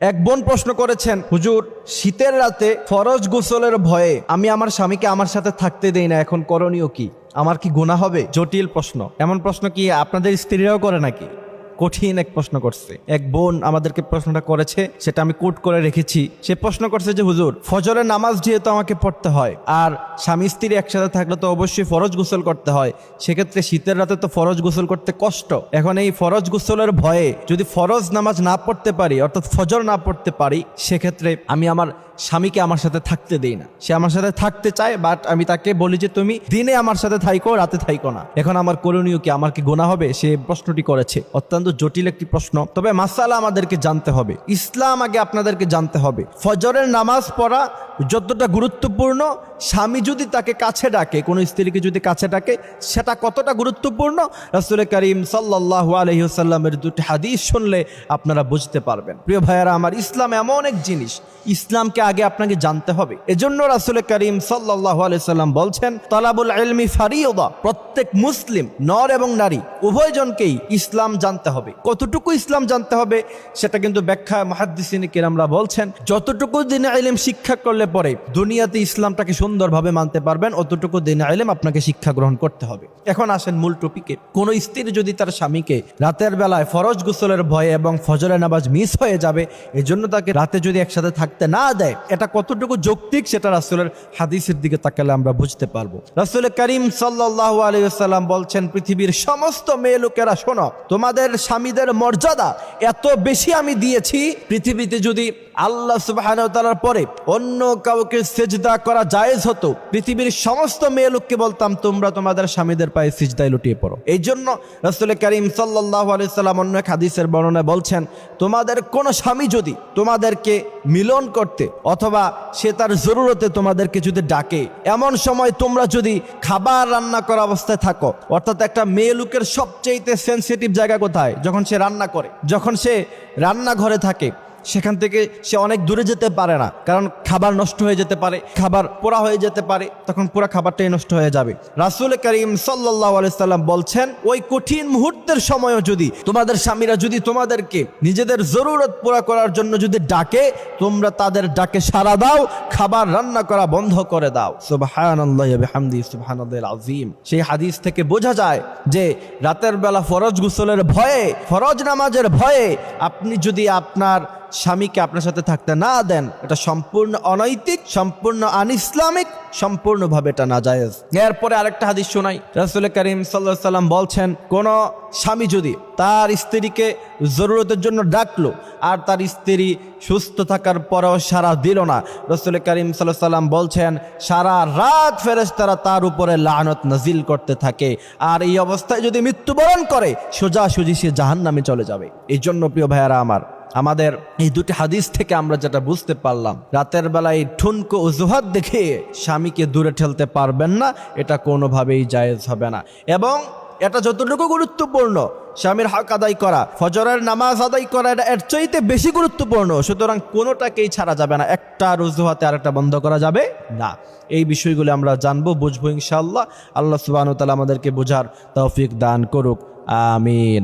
এক বোন প্রশ্ন করেছেন, হুজুর শীতের রাতে ফরজ গোসলের ভয়ে আমি আমার স্বামীকে আমার সাথে থাকতে দেই না, এখন করণীয় কি? আমার কি গুনাহ হবে? জটিল প্রশ্ন। এমন প্রশ্ন কি আপনাদের স্ত্রীরাও করে নাকি? কঠিন এক প্রশ্ন করছে এক বোন, আমাদেরকে প্রশ্নটা করেছে, সেটা আমি কোট করে রেখেছি। সে প্রশ্ন করছে যে হুজুর, ফজরের নামাজ যেহেতু আমাকে পড়তে হয় আর স্বামী স্ত্রী একসাথে থাকলে তো অবশ্যই ফরজ গোসল করতে হয়, সেক্ষেত্রে শীতের রাতে তো ফরজ গোসল করতে কষ্ট। এখন এই ফরজ গোসলের ভয়ে যদি ফরজ নামাজ না পড়তে পারি, অর্থাৎ ফজর না পড়তে পারি, সেক্ষেত্রে আমি আমার স্বামীকে আমার সাথে থাকতে দেই না। সে আমার সাথে থাকতে চায়, বাট আমি তাকে বলি যে তুমি দিনে আমার সাথে থাইকো, রাতে থাইকো না। এখন আমার করণীয় কি? আমার কি গুনাহ হবে? সে প্রশ্নটি করেছে। অত্যন্ত জটিল একটি প্রশ্ন, তবে মাসালা আমাদেরকে জানতে হবে। ইসলাম আগে আপনাদেরকে জানতে হবে। ফজরের নামাজ পড়া যতটা গুরুত্বপূর্ণ, স্বামী যদি তাকে কাছে ডাকে, কোনো স্ত্রীকে যদি কাছে ডাকে, সেটা কতটা গুরুত্বপূর্ণ রাসূল করিম সাল্লাল্লাহু আলাইহি ওয়াসাল্লামের দুটি হাদিস শুনলে আপনারা বুঝতে পারবেন। প্রিয় ভাইয়েরা আমার, ইসলাম এমন এক জিনিস, ইসলামকে আগে আপনাকে জানতে হবে। এজন্য রাসূল করিম সাল্লাল্লাহু আলাইহি ওয়াসাল্লাম বলছেন, তালাবুল ইলমি ফারিয়দা। প্রত্যেক মুসলিম নর এবং নারী উভয়জনকেই ইসলাম জানতে হবে। কতটুকু ইসলাম জানতে হবে সেটা কিন্তু ব্যাখ্যা মুহাদ্দিসিন কিরামরা বলছেন, যতটুকু দ্বীনে ইলম শিক্ষা করলে পরে দুনিয়াতে ইসলামটাকে সুন্দরভাবে মানতে পারবেন, অতটুকু দ্বীনে ইলম আপনাকে শিক্ষা গ্রহণ করতে হবে। এখন আসেন মূল টপিকে। কোন স্ত্রী যদি তার স্বামীকে রাতের বেলায় ফরজ গোসলের ভয়ে এবং ফজরের নামাজ মিস হয়ে যাবে এজন্য তাকে রাতে যদি একসাথে থাকতে না দেয়, এটা কতটুকু যৌক্তিক সেটা রাসূলের হাদিসের দিকে তাকালে আমরা বুঝতে পারবো। রাসূল করিম সাল্লাল্লাহু আলাইহি ওয়াসাল্লাম বলছেন, পৃথিবীর সমস্ত মেয়ে লোকেরা শোনো, তোমাদের স্বামীদের মর্যাদা এত বেশি আমি দিয়েছি, পৃথিবীতে যদি আল্লাহ সুবহানাহু ওয়া তাআলার পরে অন্য কাউকে সিজদা করা জায়েজ হতো, পৃথিবীর সমস্ত মেয়ে লোককে বলতাম তোমরা তোমাদের স্বামীদের পায়ে সিজদায় লুটিয়ে পড়ো। এই জন্য রাসূল করিম সাল্লাল্লাহু আলাইহি ওয়াসাল্লাম অন্য এক হাদিসের বর্ণনায় বলছেন, তোমাদের কোন স্বামী যদি তোমাদেরকে মিলন করতে অথবা সে তার জরুরতে তোমাদেরকে যদি ডাকে, এমন সময় তোমরা যদি খাবার রান্না করা অবস্থায় থাকো, অর্থাৎ একটা মেয়ে লোকের সবচেয়ে সেনসিটিভ জায়গা কোথায়? যখন সে রান্না করে, যখন সে রান্নাঘরে থাকে, সেখান থেকে সে অনেক দূরে যেতে পারে না, কারণ খাবার নষ্ট হয়ে যেতে পারে, খাবার পোড়া হয়ে যেতে পারে, তখন পুরো খাবারটাই নষ্ট হয়ে যাবে। রাসূল করিম সাল্লাল্লাহু আলাইহি সাল্লাম বলছেন, ওই কঠিন মুহূর্তের সময়ও যদি তোমাদের স্বামীরা যদি তোমাদেরকে নিজেদের জরুরত পুরা করার জন্য যদি ডাকে, তোমরা তাদের ডাকে সাড়া দাও, খাবার রান্না করা বন্ধ করে দাও। সুবহানাল্লাহি ওয়া বিহামদিহি সুবহানাল্লাহিল আযীম। সেই হাদিস থেকে বোঝা যায় যে রাতের বেলা ফরজ গোসলের ভয়ে, ফরজ নামাজের ভয়ে আপনি যদি আপনার স্বামীকে আপনার সাথে থাকতে না দেন, এটা সম্পূর্ণ অনৈতিক, সম্পূর্ণ আনইসলামিক, সম্পূর্ণভাবে এটা নাজায়েজ। এরপরে আরেকটা হাদিস শোনাই। রাসূল করিম সাল্লাল্লাহু আলাইহি সাল্লাম বলছেন, কোন স্বামী যদি তার স্ত্রীকে জরুরতের জন্য ডাকলো আর তার স্ত্রী সুস্থ থাকার পরেও সাড়া দিল না, রাসূল করিম সাল্লাল্লাহু আলাইহি সাল্লাম বলছেন সারা রাত ফেরেশতারা তার উপরে লানত নাজিল করতে থাকে, আর এই অবস্থায় যদি মৃত্যুবরণ করে সোজাসুজি সে জাহান্নামে চলে যাবে। এই জন্য প্রিয় ভাইয়ারা আমার, আমাদের এই দুটি হাদিস থেকে আমরা যেটা বুঝতে পারলাম, রাতের বেলায় ঠুনকো অজুহাত দেখে স্বামীকে দূরে ঠেলতে পারবেন না, এটা কোনোভাবেই জায়েজ হবে না। এবং এটা যতটুকু গুরুত্বপূর্ণ স্বামীর হক আদায় করা, ফজরের নামাজ আদায় করা, এটা এর চাইতে বেশি গুরুত্বপূর্ণ। সুতরাং কোনোটাকেই ছাড়া যাবে না, একটা অজুহাতে আরেকটা বন্ধ করা যাবে না। এই বিষয়গুলো আমরা জানবো, বুঝবো ইনশাআল্লাহ। আল্লাহ সুবহানাহু ওয়া তাআলা আমাদেরকে বোঝার তৌফিক দান করুক, আমিন।